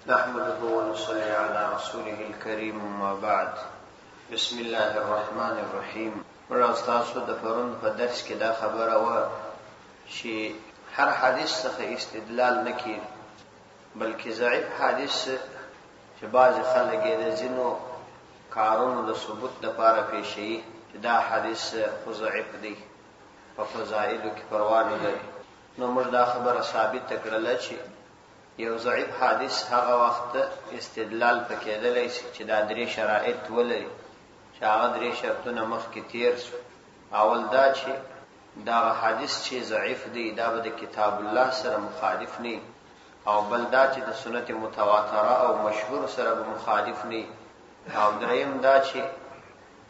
نحمده ونصلي على رسوله الكريم ما بعد. بسم الله الرحمن الرحیم. تاسو د پرون په درس کې دا خبره و چې هر حدیث څخه استدلال نکړي، بلکې ضعیف حدیث چې بعض خلک یې د ځینو کارونو د ثبوت لپاره پیښوي چې دا حدیث خو ضعیف دی، په فضایلو کې پروا نه لري. نو موږ دا خبره ثابت کړله چې یو ضعیف حدیث هغه وخت استدلال پکېدلی شي چې دا درې شرایط ولري، چې هغه درې شرطونه مخکې تیر شو. اول دا چې دا حدیث چې ضعیف دی دا به د کتاب الله سره مخالف نه، او بل دا چې د سنت متواتره او مشهور سره به مخالف نه، او دریم دا چې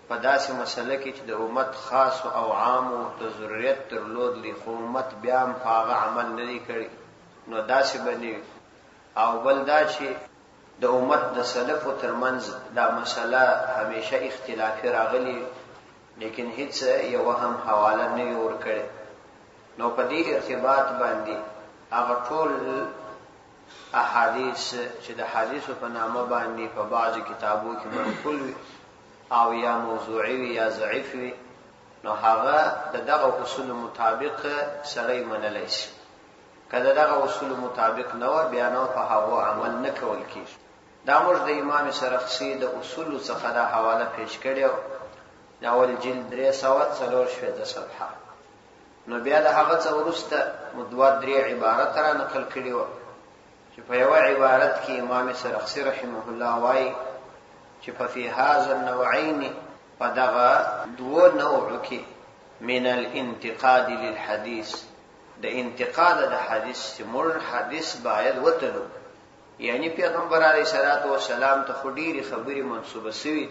په داسې مسله کې چې د امت خاص او عام او د ضرورت درلودلی خو امت بیا هم په هغه عمل نه دی کړی، نو داسې به نه. او بل دا چې د امت د سلفو ترمنځ دا مسله همیشه اختلافي راغلی، لیکن هیڅ یو هم حواله نه وي ورکړې. نو په دې ارتباط باندې هغه ټول احادیث چې د حدیثو په نامه باندې په بعضو کتابو کې منقول وي او یا موضوعي وي یا ضعیف وي، نو هغه د دغه اصول مطابق سړی منلی شي. کله دغه اصول مطابق نه و بیا نو په هغه عمل نه کول کیږي. دا موږ د امام سرخسی د اصول څخه دا حواله پیش کړو، دا اول جلد 344 صفحه. نو بیا د هغه څه وروسته مدوا درې عبارت را نقل کړي و چې په یو عبارت کې امام سرخسی رحمه الله وايي چې په فی هذا النوعین په دغه دوه نوع کې من الانتقاد للحديث، د انتقاد د حدیث چې مور حدیث باید وتلو، یعنی پیغمبر علیه الصلاۃ والسلام ته خو ډیرې خبرې منسوبه شوي،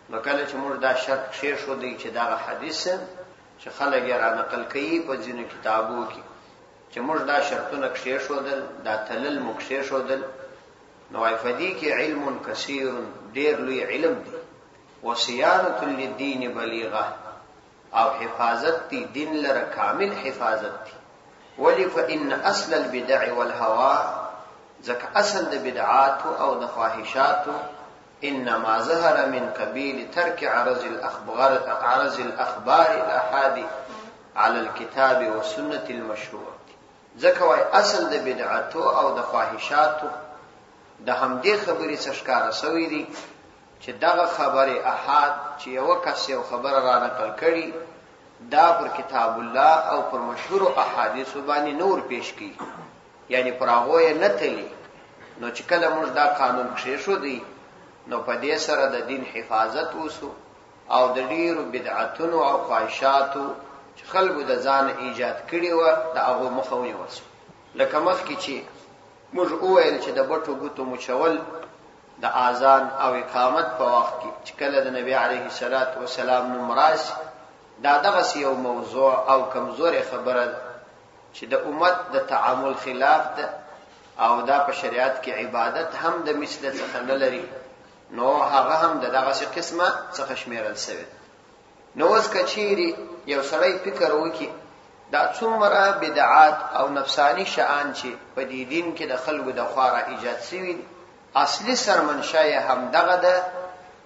نو کله چې موږ دا شرط کښې شو دی چې دغه حدیث چې خلک یې را نقل کوي په ځینو کتابو کې چې موږ دا شرطونه کښېښودل، دا تلل مو کښېښودل، نو فدې کې علم کثیر، ډېر لوی علم دی، وصیانة للدین بلیغه، او حفاظت دی دین لره کامل حفاظت دی. ولی فإن اصل البدع والهوا، ځکه اصل د بدعات او د خواهشات انما ظهر من قبیل ترک عرض الاخبار الاحادي على الكتاب والسنه المشروعه. ځکه وای اصل د بدعات او د خواهشات د همدې خبرې څخه شوی دی چې دغه خبره احاد چې یو کس یو خبره را نقل کړي دا پر کتاب الله او پر مشهور احادیث باندې نور پیش کی، یعنی پر هغه نه تلی. نو چې کله موږ دا قانون کښې دی نو په دې سره د دین حفاظت وسو او د ډیرو بدعتونو او خواهشاتو چې خلکو د ځان ایجاد کړي و د هغه مخه ونیول شو. لکه مخکې چې موږ وویل چې د بټو ګوتو مچول د اذان او اقامت په وخت کې چې کله د نبی علیه الصلاۃ والسلام نوم راشي، دا دغه یو موضوع او کمزورې خبره چې د امت د تعامل خلاف ده، او دا په شریعت کې عبادت هم د مثل څخه نه لري، نو هغه هم دغه قسمه څخه شمیرل شوی. نو اوس کچيري یو سړی فکر وکړي دا څومره بدعات او نفسانی شأن چې په دې دین کې د خلکو د خواره ایجاد شوی، اصلي سرمنشأ هم دغه ده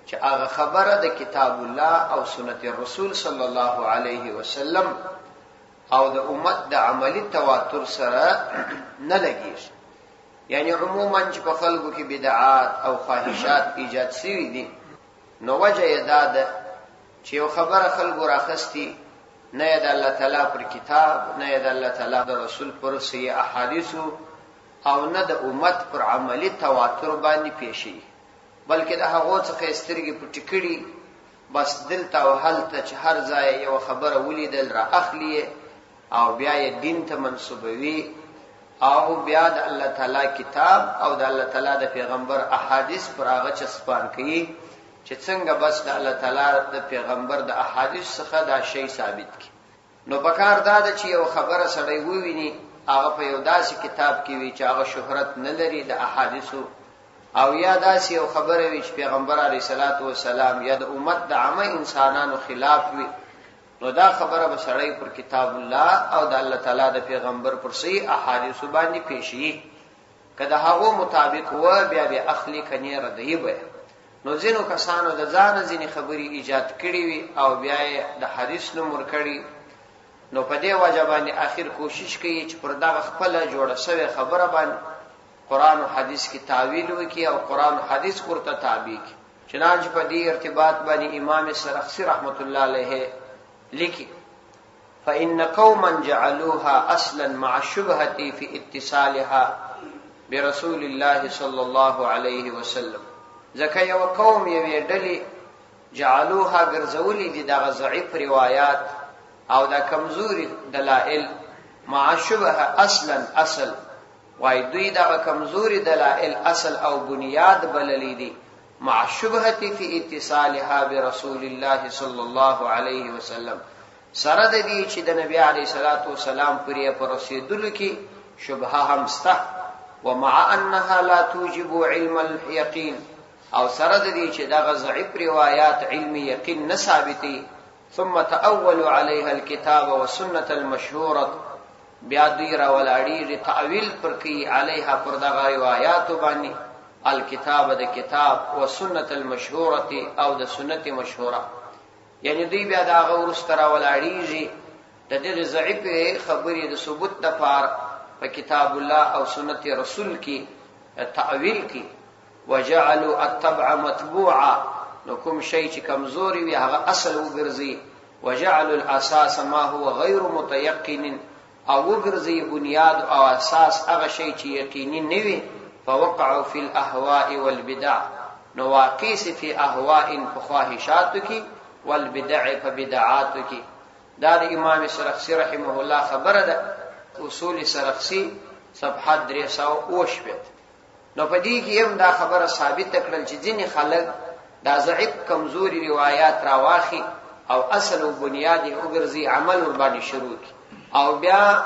چې هغه خبره د کتاب الله او سنت رسول صلی الله علیه وسلم او د امت د عملی تواتر سره نه لګیږي. یعنی عموما چې په خلکو کې بدعات او خواهشات ایجاد شوي دي، نو وجه یې دا ده چې یو خبره خلکو راخستی نه یې د الله تعالی پر کتاب، نه یې د الله تعالی د رسول پر صحیح احادیثو، او نه د امت پر عملی تواتر باندې پیشي، بلکې د هغو څخه سترګې پټې کړي، بس دلته او هلته چې هر ځای یو خبره ولیدل را اخلي او بیا یې دین ته منسوبوي، او بیا د الله تعالی کتاب او د الله تعالی د پیغمبر احادیث پر هغه چسپان کوي چې څنګه بس د الله تعالی د پیغمبر د احادیث څخه دا شی ثابت کی. نو بکار دا ده چې یو خبره سړی وویني هغه په یو داسې کتاب کې وي چې هغه شهرت نه لري د احادیثو، او یا داسې یو خبره وي چې پیغمبر علیه الصلاۃ والسلام یا د امت د عامه انسانانو خلاف وي، نو دا خبره به سړی پر کتاب الله او د الله تعالی د پیغمبر پر صحیح احادیث باندې پیشي. که د هغو مطابق و بیا به اخلي کني ردی به. نو ځینو کسانو د ځان ځینې خبرې ایجاد کړي وي او بیا د حدیث نوم ورکړي، نو په دې وجه باندې اخر کوشش کوي چې پر دغه خپله جوړه شوې خبره باندې قرآن او حدیث کی تعویل وکړي او قرآن او حدیث ورته تابع کړي. چنانچه په دې ارتباط باندې امام سرخسی رحمت الله علیه لیکي فإن قوما جعلوها اصلا مع الشبهة في اتصالها برسول الله صلى الله عليه وسلم. ځکه یو قوم یې ډلې جعلوها ګرځولي دي دغه ضعیف روایات او د کمزوري دلائل مع الشبهة اصلا اصل، وای دوی دغه کمزوري دلائل اصل او بنیاد بللی دي مع الشبهة في اتصالها برسول الله صلى الله عليه وسلم، سره د دې چې د نبی عليه الصلاه والسلام پرې پر رسیدلو کې شبهه هم سته، ومع انها لا توجب علم اليقين، او سره د دې چې دغه ضعیف روایات علم یقین نه ثابتي. ثم تأولوا عليها الكتاب والسنه المشهوره، بیا دوی را ولاړي تعویل پر کوي علیها پر دغه روایات باندې الکتاب د کتاب او سنت المشهوره او د سنت مشهوره، یعنی دوی بیا دغه ورسته را ولاړيږي د دې ضعیف خبرې د ثبوت لپاره په کتاب الله او سنت رسول کې تعویل کې. وجعلوا التبع متبوعا، نو کوم شی چې کمزوري وي هغه اصل وګرځي. وجعلوا الاساس ما هو غیر متيقن، او وګرځي بنیاد او اساس هغه شی چې یقیني نه وي. فوقعوا في الاهواء والبدع، نو واقع فی اهواء فخواهشات کی والبدع فبدعات کی. دا د امام سرخسی رحمه الله خبره ده، اصول سرخسی صفحه 308. نو په دې کې هم دا خبره ثابت کړل چې ځینې خلک دا ضعیف کمزوري روایات راواخي او اصل او بنیاد یې وګرځي، عمل ور باندې شروع کی، او بیا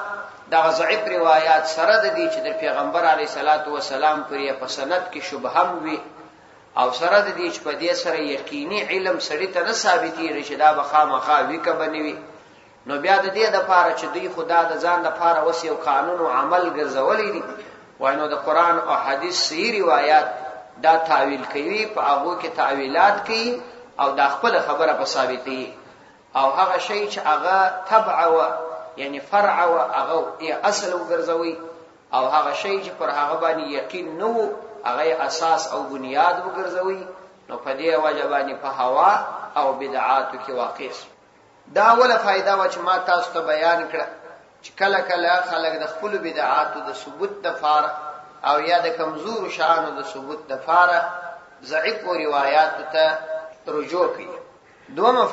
دا ضعیف روایات سره د دې چې د پیغمبر علیه الصلاۃ والسلام پرې په سند کې شبهه وي او سره د دې چې په دې سره یقیني علم سړی ته نه ثابتي چې دا بخامخا وی کبنوي، نو بیا د دې د پاره چې دوی خدا د ځان د پاره وسیو قانون او عمل ګرځولې دي، وینو د قران او حدیث صحیح روایت دا تعویل کوي، په هغه کې تعویلات کوي او دا خپل خبره په ثابتي، او هغه شی چې هغه تبع او یعنی فرع او هغه اصل وګرځوي، او هغه شی چې پر هغه باندې یقین نو هغه اساس او بنیاد وګرځوي، نو په دې وجه باندې په هوا او بدعات کې واقع. دا ولا فائدہ و چې ما تاسو ته بیان کړه چې کله کله خلک د خپل بدعات د ثبوت لپاره او یا د کمزور شانو د ثبوت لپاره ضعیف روایات ته رجوع کوي. دومره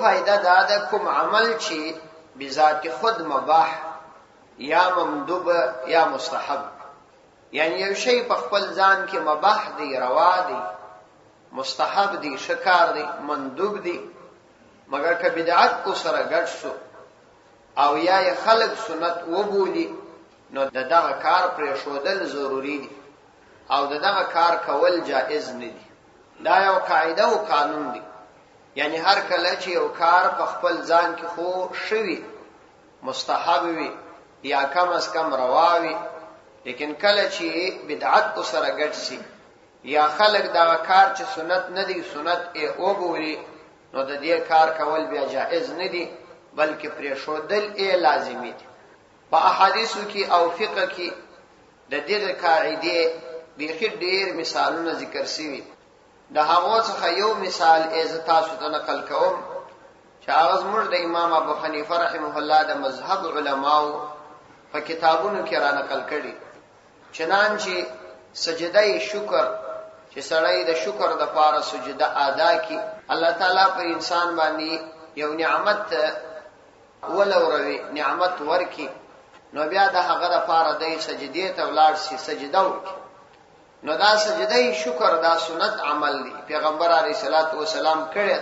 فائدہ دا د کوم عمل چې بذات خود مباح یا مندوب یا مستحب، یعنی یو شی په خپل ځان کې مباح دی، روا دی، مستحب دی، شکار دی، مندوب دی، مگر که بدعت کو سره ګډ شو او یا خلق سنت وبولي، نو دغه کار پر شودل ضروری دی او دغه کار کول جائز نه دی. دا یو قاعده او قانون دی، یعنی هر کله چې یو کار په خپل ځان کې خو شوی مستحب وي یا کم از کم روا وي، لیکن کله چې بدعت کو سره ګډ شي یا خلق دا کار چې سنت نه دی سنت یې وګوري، نو د دې کار کول بیا جائز نه دی بلکې پرې شودل یې لازمي دی. په احادیثو کې او فقہ کې د دې قاعده بیخي ډېر مثالونه ذکر شوي. د هغه څخه یو مثال از تاسو ته نقل کوم چې هغه زموږ د امام ابو حنیفه رحمه الله د مذهب علماو په کتابونو کې را نقل کړي. چنانچه سجده شکر چې سړی د شکر د پاره سجده ادا کی، الله تعالی پر انسان باندې یو نعمت ولوروي، نعمت ورکی، نو بیا د هغه د پاره د سجدې ته ولاړ شي سجده وکړي. نو دا سجده شکر دا سنت عمل دی، پیغمبر علیه الصلاۃ والسلام کړی،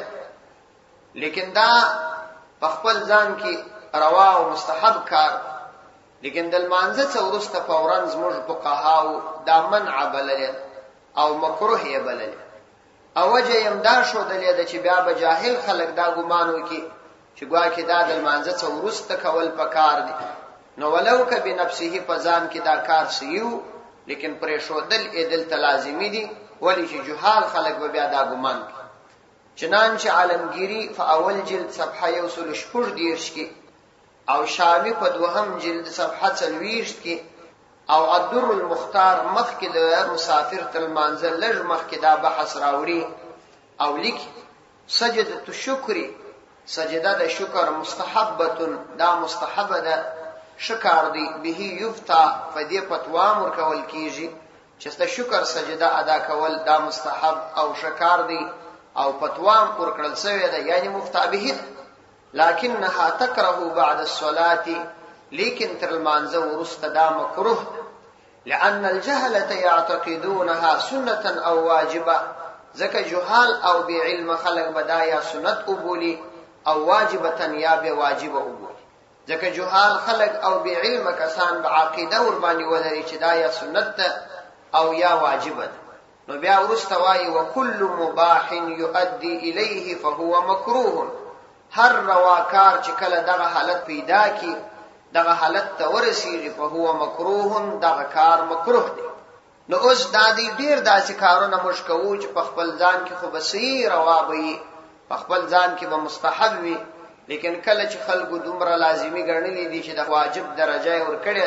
لیکن دا په خپل ځان کې روا او مستحب کار، لیکن د مانځه څخه ورسته فورا زموږ فقهاو دا منع بلل او مکروه یې بلل. او وجه یم دا شو دلې چې بیا به جاهل خلک دا ګمان وکړي چې ګوا کې دا د مانځه څخه ورسته کول پکار دي، نو ولو که بنفسه پزان کې دا کار سيو لیکن پرې شودل ادل تلازمی دي ولی چې جهال خلق به بیا دا ګمان کوي. چنانچه عالمگیری په اول جلد صفحه 114 کې او شامی په دوهم جلد صفحه 40 کې او الدر المختار مخ کې د مسافر تل منزل لږ مخ کې دا بحث راوړي او لیکي سجده الشکر سجده د شکر مستحبه دا مستحبه ده شکر دی به یفتا فدی فتوا مرکول کیږي چې ست شکر سجده ادا کول دا مستحب او شکر دی او فتوا ورکړل شوی ده یعنی مفتا به لكنها تكره بعد الصلاه لیکن تر المانزه ورست دا مکروه لان الجهله يعتقدونها سنه او واجبه ځکه جهال او بعلم خلق بدایا سنت قبولي او واجبه یا به واجبه قبولي ځکه جهال خلق او بعلم کسان بعقیده ور باندې ولري چې دا یا سنت او یا واجبه نو بیا ورستوای وکل مباح يؤدي اليه فهو مکروه هر رواکار چې کله دغه حالت پیدا کی دغه حالت ته ورسیږي فهو مکروه دغه کار مکروه دی. نو اوس د دې ډیر داسې کارونه مشکو چې په خپل ځان کې خو بسې روا وي په خپل ځان کې به مستحب وي لیکن کله چې خلکو دومره لازمی ګڼلې دي چې د واجب درجه ور کړي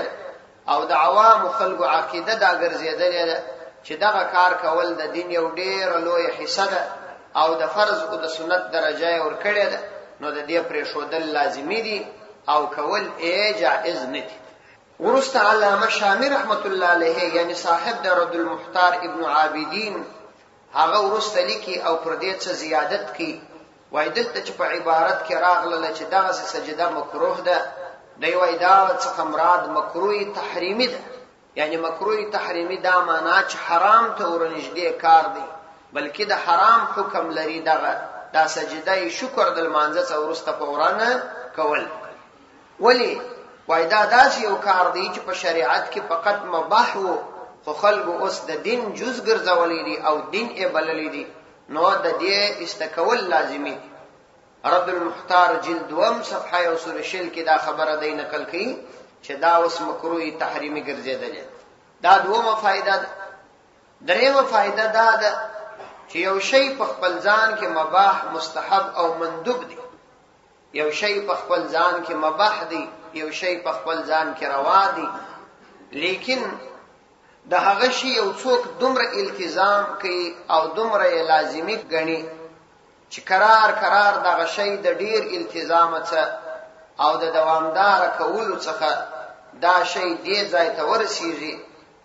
او د عوام خلکو عقیده دا ګرځیدلې ده چې دغه کار کول د دین یو ډیر لوی حصہ ده او د فرض او د سنت درجه ور کړي ده نو د دې پرې شودل لازمی دي او کول جائز نه دي. ورست علامه شامی رحمت الله علیه یعنی صاحب د رد المحتار ابن عابدین هغه ورست لیکي او پر دې څه زیادت کی وای دلته چې په عبارت کې راغله چې دغه سجده مکروه ده دی وای دا څه مراد مکروه تحریمی ده یعنی مکروه تحریمی دا معنا چې حرام ته ورنږدې کار دی بلکې د حرام حکم لري دغه دا سجده شکر د مانځه څورسته فورانه کول ولی وای دا داسې یو کار دی چې په شریعت کې فقط مباح وو خو خلکو اوس د دین جز ګرځولې دي او دین یې بللې دي نو د دې استکول لازمي دي. رد المحتار جلد 2 صفحه 140 کې دا خبره دی نقل کړي چې دا اوس مکروه تحریمی ګرځیدل دا دومره فائدہ ده. دریمه فائدہ دا ده چې یو شی په خپل ځان کې مباح مستحب او مندوب دی یو شی په خپل ځان کې مباح دی یو شی په خپل ځان کې روا دی لیکن د هغه شی یو څوک دومره التزام کوي او دومره لازمی ګڼي چې قرار دغه شی د ډیر التزام څخه او د دوامدار کولو څخه دا شی دې ځای ته ورسیږي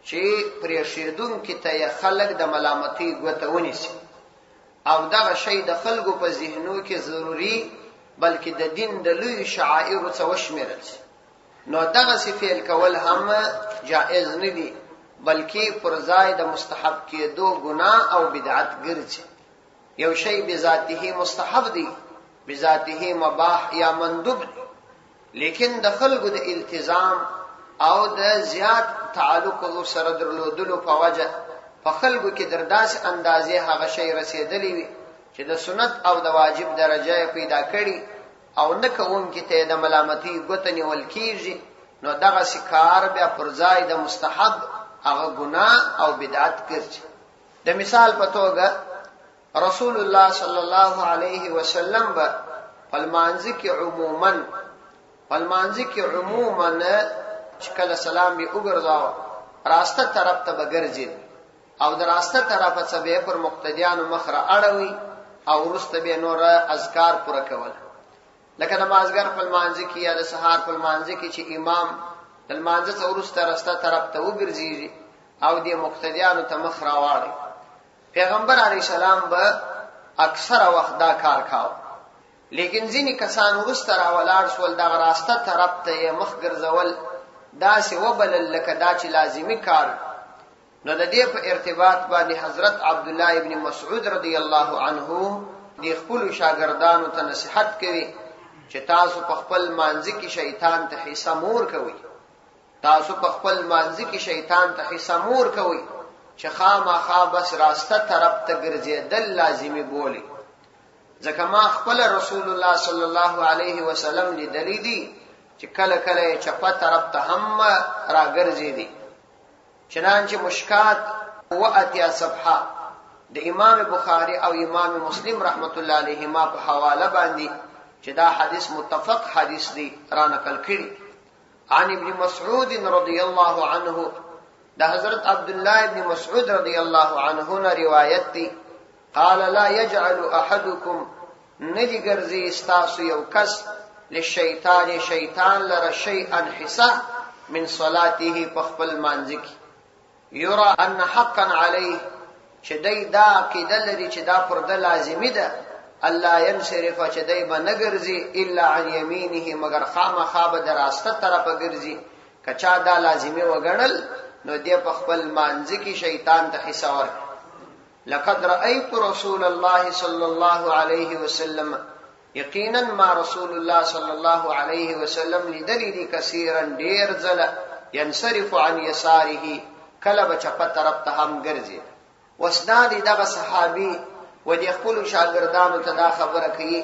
چې پرې شیدون کې ته خلک د ملامتۍ ګوته ونیسي او دغه شی د خلکو په ذهنو کې ضروری بلکې د دین د لوی شعائر څخه وشمیرل شي نو دغه فعل کول هم جائز نه دي بلکې پر ځای د مستحب کېدو ګناه او بدعت ګرځي. یو شی بذاته مستحب دی بذاته مباح یا مندوب دی لیکن د خلکو د التزام او د زیات تعلق سره درلودلو په وجه په خلکو کې درداس اندازې هغه شی رسیدلی وي چې د سنت او د واجب درجه پیدا کړي او نه کوم کې ته د ملامتۍ ګوت نیول کیږي نو دغه سکار بیا پر ځای د مستحب هغه ګناه او بدعت ګرځي. د مثال په توګه رسول الله صلی الله علیه وسلم به فالمانځ کې عموما چې کله سلام به وګرځاو راسته طرف ته بګرځي او د راسته طرف څخه به پر مقتدیانو مخره اړوي او ورسته به نور اذکار پوره کول لکه نمازګر په مانځ کې یا د سحر په مانځ کې چې امام د مانځ څخه ورسته راسته طرف ته وګرځي او د مقتدیانو ته مخ راوړي. پیغمبر علیه السلام به اکثر وخت دا کار کاوه لیکن ځینې کسان ورسته راولاړ شول دغه راسته طرف ته مخ ګرځول داسې وبلل لکه دا چې لازمی کار نو د دې په ارتباط باندې حضرت عبد الله ابن مسعود رضی الله عنه د خپل شاګردانو ته نصيحت کوي چې تاسو په خپل مانځ کې شیطان ته حصہ مور کوي تاسو په خپل مانځ کې شیطان ته حصہ مور کوي چې خامخا بس راسته طرف ته ګرځېدل لازمی بولی ځکه ما خپل رسول الله صلی الله علیه وسلم لیدلی دي چې کله کله چپه طرف ته هم راګرځېدي. چنانچه مشکات و اتیا صفحه د امام بخاری او امام مسلم رحمت الله علیهما په حواله باندې چې دا حدیث متفق حدیث دی را نقل کړي. عن ابن مسعود رضی الله عنه، دا حضرت عبد الله ابن مسعود رضی الله عنه نه روایت دی. قال لا يجعل احدكم ندی ګرځي استاسو یو کس للشیطان شیطان لره شیئا حصا من صلاته په خپل مانځ کې یرا ان حقا علیه چې دی دا عقیده لري چې دا پرده لازمی ده الله ينصرف چې دی به نه ګرځي الا عن یمینه مگر خامخا به د راسته طرفه ګرځي. کچا دا لازمی وګڼل نو دی په خپل مانځ کې شیطان ته حصا ورکړي. لقد رأيت رسول الله صلى الله عليه وسلم، یقینا ما رسول الله صلى الله عليه وسلم لیدلی دی کثیرا ډیر ځله ينصرف عن يساره کله به چپه طرف ته هم ګرځي. وسناد دغه صحابي و د خپل شاګردانو ته دا خبره کوي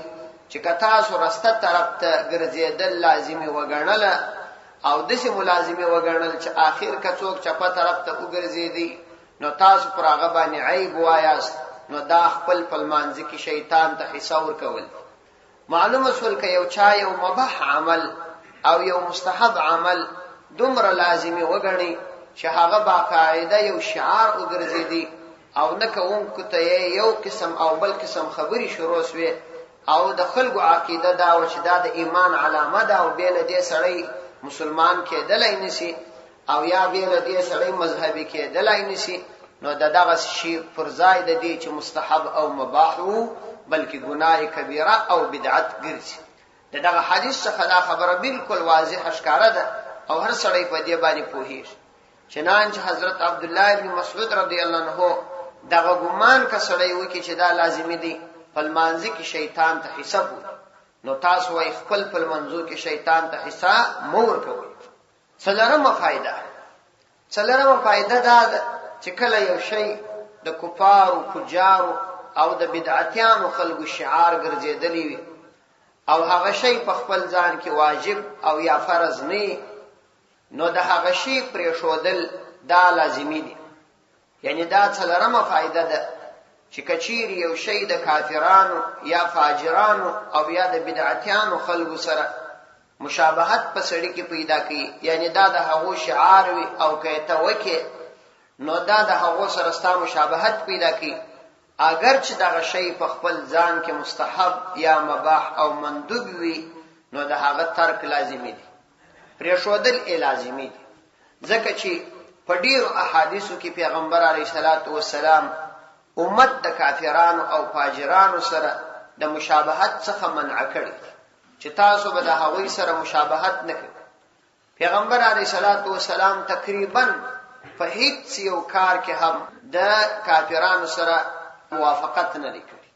چې کتا سو راسته طرف ته ګرځېدل لازمي وګڼل او دسه ملازمي وګڼل چې آخر کڅوک چپه طرف ته وګرځېدي نو تاسو پر هغه باندې عیب وایاست، نو دا خپل پلمانځ کې شیطان ته حصا ورکول. معلومه سول ک یو چا یو مباح عمل او یو مستحب عمل دومره لازمي وګڼي چې هغه باقاعده یو شعار وګرځېدي او نه کوونکو ته یو قسم او بل قسم خبري شروع شوه او د خلکو عقیده دا و چې دا د ایمان علامه ده او بیل دې سړی مسلمان کېدلای نشي او یا بیل دې سړی مذهبي کېدلای نشي، نو دغه شی فرضای د دې چې مستحب او مباح وو بلکې ګناه کبیره او بدعت ګرځي. دغه حدیث څخه دا خبره بالکل واضح ښکاره ده او هر سړی په دې باندې پوهیږي. چنانچه حضرت عبد الله ابن مسعود رضی الله عنه دغه ګمان کا سړی وکي چې دا لازمي دي فلمانځ کې شیطان ته حساب، نو تاسو وايي خپل منځو کې شیطان ته حساب مور کوي. څلورمه فائدہ دا چې کله یو شی د کفارو فجارو او د بدعتیانو خلقو شعار ګرځېدلی وي او هغه شی په خپل ځان کې واجب او یا فرض نه، نو د هغه شی پرې شودل دا لازمی دي. یعنی دا څلورمه فائدہ ده چې کچیر یو شی د کافرانو یا فاجرانو او یا د بدعتیانو خلقو سره مشابهت په سړی کې پیدا کی، یعنی دا د هغو شعار وي او کته وکي نو دا د هغو سره ستا مشابهت پیدا کی، اگر چې دا شی په خپل ځان کې مستحب یا مباح او مندوب وي نو د هغه ترک لازمی دي، پرېښودل لازمی دي. ځکه چې په ډیرو احادیثو کې پیغمبر علیه الصلاۃ والسلام امت د کافرانو او فاجرانو سره د مشابهت څخه منع کړي چې تاسو به د هغوی سره مشابهت نه کوئ. پیغمبر علیه الصلاۃ والسلام تقریبا په هیڅ یو کار کې هم د کافرانو سره موافقت نه وکړي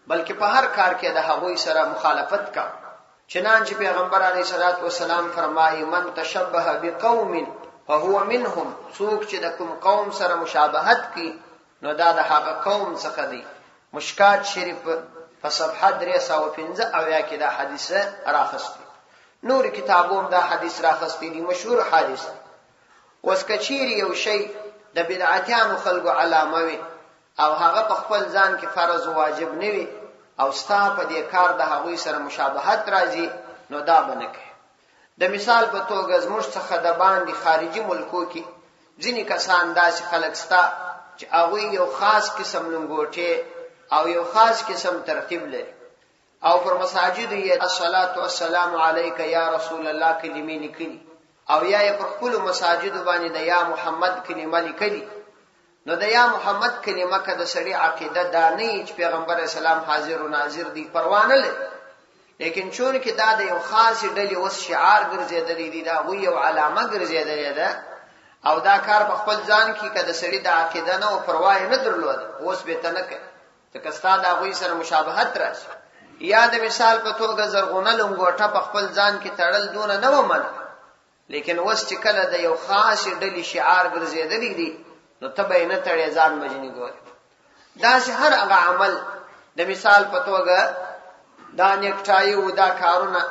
بلکې په هر کار کې د هغوی سره مخالفت کا. چنانچه پیغمبر علیه الصلاۃ والسلام فرمایي من تشبه بقوم فهو منهم، څوک چې د کوم قوم سره مشابهت کوي نو دا د هغه قوم څخه دی. مشکات شریف په صفحه 315 کې دا حدیث راخستی. نور کتابوم دا حدیث راخستی دی، مشهور حدیث. وسکچیر یو شی د بدعتیانو خلقو علامه وي او هغه په خپل ځان کې فرض واجب نه وي او ستا په دې کار د هغوی سره مشابهت راځي نو دا بنکه. د مثال په توګه زموږ څخه د باندې خارجي ملکو کې ځینې کسان داسې خلک ستا چې هغوی یو خاص قسم لنګوټې او یو خاص قسم ترتیب لري او پر مساجد یې الصلاة والسلام علیک یا رسول الله کلمې لیکلي او یا پر خپل مساجد باندې د یا محمد کلمه لیکلي. نو د یا محمد کلمه کده سړي عقیده دا نه چې پیغمبر اسلام حاضر و ناظر دی پروا نه لري، لیکن چون کې دا د یو خاص ډلې وس شعار ګرځېدلی دی، دا وی یو علامه ګرځېدلی ده او دا کار په خپل ځان کې کده سړي د عقیده نه او پروا نه درلود اوس به ته نه کوي ځکه ستا د هغوی سره مشابهت راشي. یا د مثال په توګه زرغونه لنګوټه په خپل ځان کې تړل دونه نه ومنه، لیکن اوس چې کله د یو خاص ډلې شعار ګرځېدلی دی نو ته به نه تړې ځان مجني ګورې. داسې هر هغه عمل د مثال په توګه دا نیکټایي و دا کارونه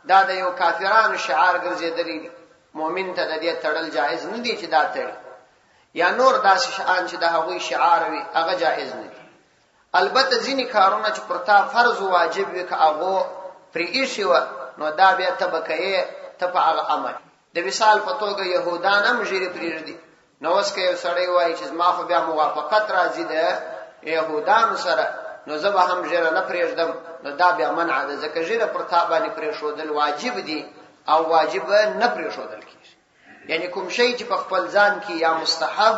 دا د یو کافرانو شعار ګرځېدلی مؤمن ته د دې تړل جایز نه دی چې دا تړي یا نور داسې شان چې د هغوی شعار وي هغه جایز نه دي البته ځینې کارونه چې پر تا فرض واجب وي که هغه پرې ایښي وه نو دا بیا ته به کوې ته په هغه عمل د مثال په توګه یهودان هم ژیرې پرېږدي نو اوس که یو سړی وایي چې زما خو بیا موافقت راځي د یهودانو سره نو زه به هم ژیره نه پرېږدم نو دا بیا منع ده ځکه ژیره پر تا باندې پرېښودل واجب دي او واجب نه پرېښودل کېږي یعنی کوم شی چې په خپل ځان کې یا مستحب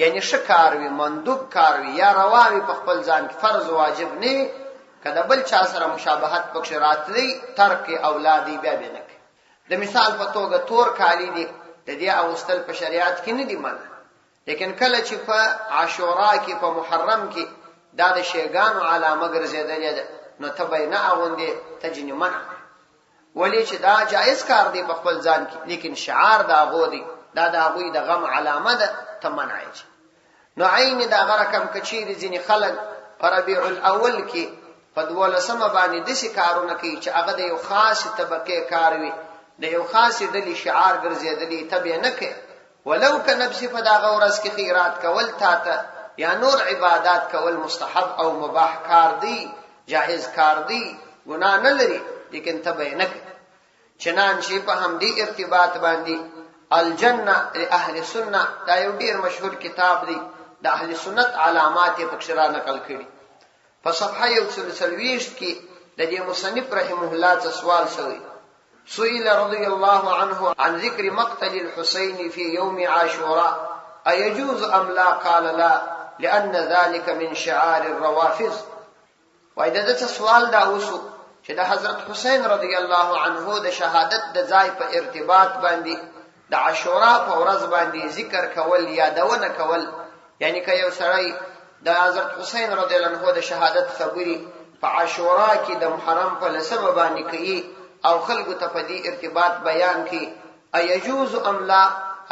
یعنی ښه کار وي مندوب کار وي یا روا وي په خپل ځان کې فرض واجب نه وي که د بل چا سره مشابهت پکښې راتلی ترک اولادي بیا نه کوي د مثال په توګه تور کالی دي د دې اغوستل په شریعت کې نه دي منع لیکن کله چې په عاشورا کې په محرم کې دا د شیګانو علامه ګرځېدلې ده نو ته به نه اغوندې ته ځینې منع ولی چې دا جایز کار دی په خپل ځان کې لیکن شعار د هغو دی دا د هغوی د غم علامه ده ته منع یې نو عین د هغه رقم که چیرې ځینې خلک په ربیع الاول کې په 12مه باندې داسې کارونه کوي چې هغه د یو خاصې طبقې کار وي د یو خاصې ډلې شعار ګرځېدلي ته بیا نه کوي ولو که نفسې په دغه ورځ کې خیرات کول تا ته یا نور عبادات کول مستحب او مباح کار دی جائز کار دی ګناه نه لري لیکن ته به نه کوي چنانچې په همدې ارتباط باندې الجنه لاهل سنه دا یو ډیر مشهور کتاب دی د اهل سنت علامات یې پکښې را نقل کړي په صفحه 140 کې د دې مصنف رحمه الله څه سوال شوی سئل رضي الله عنه عن ذكر مقتل الحسين في يوم عاشوراء أيجوز أم لا؟ قال لا لأن ذلك من شعار الروافض. وإذا دت سوال دا وسو چې د حضرت حسین رضی الله عنه د شهادت د ځای په ارتباط باندې د عاشورا په ورځ باندې ذکر کول یادونه کول یعنی که یو سړی د حضرت حسین رضی الله عنه د شهادت خبري په عاشورا کې د محرم په لسمه باندې کوي او خلقو ته په دې ارتباط بیان کی ایجوز ام لا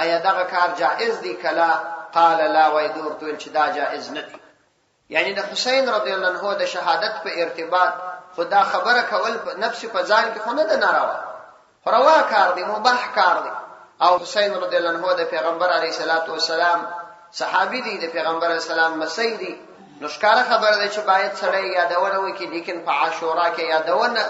ایا دغه کار جائز دی کلا؟ قال لا ويدور تول چې دا جائز نه دی یعنی د حسین رضی الله عنه د شهادت په ارتباط خدا خبره کول په نفس په ځان کې خو نه ده ناروا روا کار دی مباح کار دی او حسین رضی الله عنه د پیغمبر علیه الصلاۃ والسلام صحابي دی د پیغمبر علیه السلام مسیح دی نو ښکاره خبره ده چې باید سړی یادونه وکړي لیکن په عاشورا کې یادونه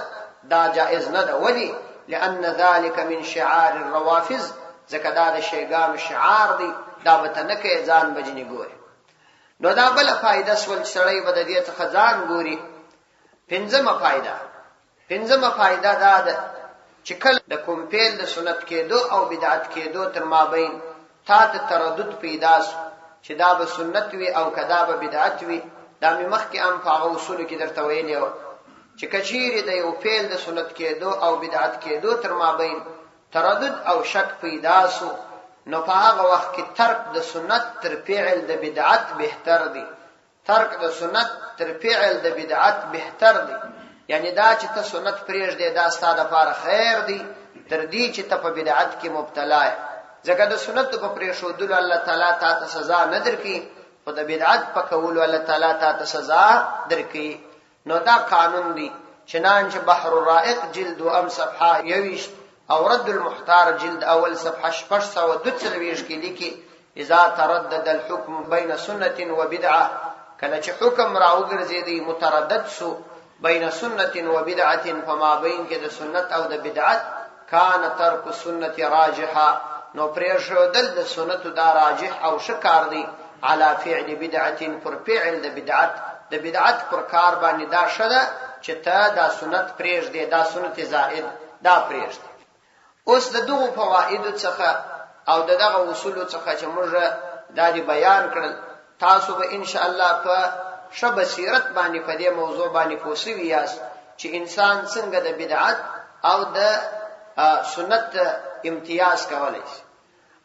دا جائز نه ده ولی لأن ذلك من شعار الروافض ځکه دا د شیګانو شعار دی دا به ته نه کوې ځان به ځینې ګوري نو دا بله فایده سول چې سړی به د دې څخه ځان ګوري پنځمه فایده دا ده چې کله د کوم فعل د سنت کېدو او بدعت کېدو تر مابین تا ته تردد پیدا سو چې دا به سنت وي او که دا به بدعت وي دا مې مخکې هم په هغه اصولو کې درته ویلې وه چې کچیرې د یو فعل د سنت کېدو او بدعت کېدو تر مابین تردد او شک پیدا سو نو په هغه وخت کې ترک د سنت تر فعل د بدعت بهتر دی ترک د سنت تر فعل د بدعت بهتر دی یعنی دا چې ته سنت پرېږدې دا ستا دپاره خیر دی تر دې چې ته په بدعت کې مبتلا یې ځکه د سنتو په پرېښودلو الله تعالی تا ته سزا نه درکوي خو د بدعت په کولو الله تعالی تا ته سزا درکوي نو دا قانون دی چنانچه بحر الرائق جلد ام صفحه 21 او رد المحتار جلد اول صفحه 642 کې لیکي اذا تردد الحكم بين سنه وبدعه کله چې حکم راوګرځي متردد سو بین سنت و بدعت فما بین کې د سنت او د بدعت کان ترک سنت راجحا نو پرېښودل د سنت دا راجح او شکار دی علی فعل بدعت پر فعل د بدعت د بدعت پر کار باندې دا شده چې ته دا سنت پرېږدې دا سنت زائد دا پرېږدې اوس د دغو فوائدو څخه او د دغه اصولو څخه چې موږ دا بیان کړل تاسو به ان شاء الله په ښه بصیرت باندې په دې موضوع باندې پوه سوي یاست چې انسان څنګه د بدعت او د سنت امتیاز کولی شي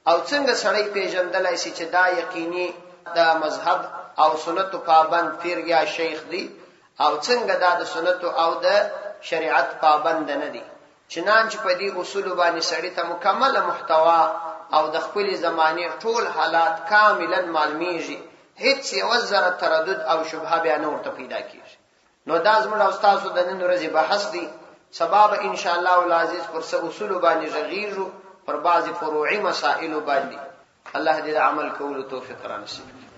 او څنګه سړی پیژندلی شي چې دا یقیني د مذهب او سنتو پابند پیر یا شیخ دی او څنګه دا د سنتو او د شریعت پابند نه دی چنانچه په دې اصول باندې سړی ته مکمله محتوا او د خپل زمانه ټول حالات کاملا معلومیږي هیڅ یو ذره تردد او شبهه بیا نه ورته پیدا کیږي نو دا زموږ او تاسو د نن ورځې بحث دی سبب ان شاء الله العزیز پر څه اصول باندې غږیږو پر بعض فروعي مسائل باندې الله دې عمل کولو توفیق را نصیب کړي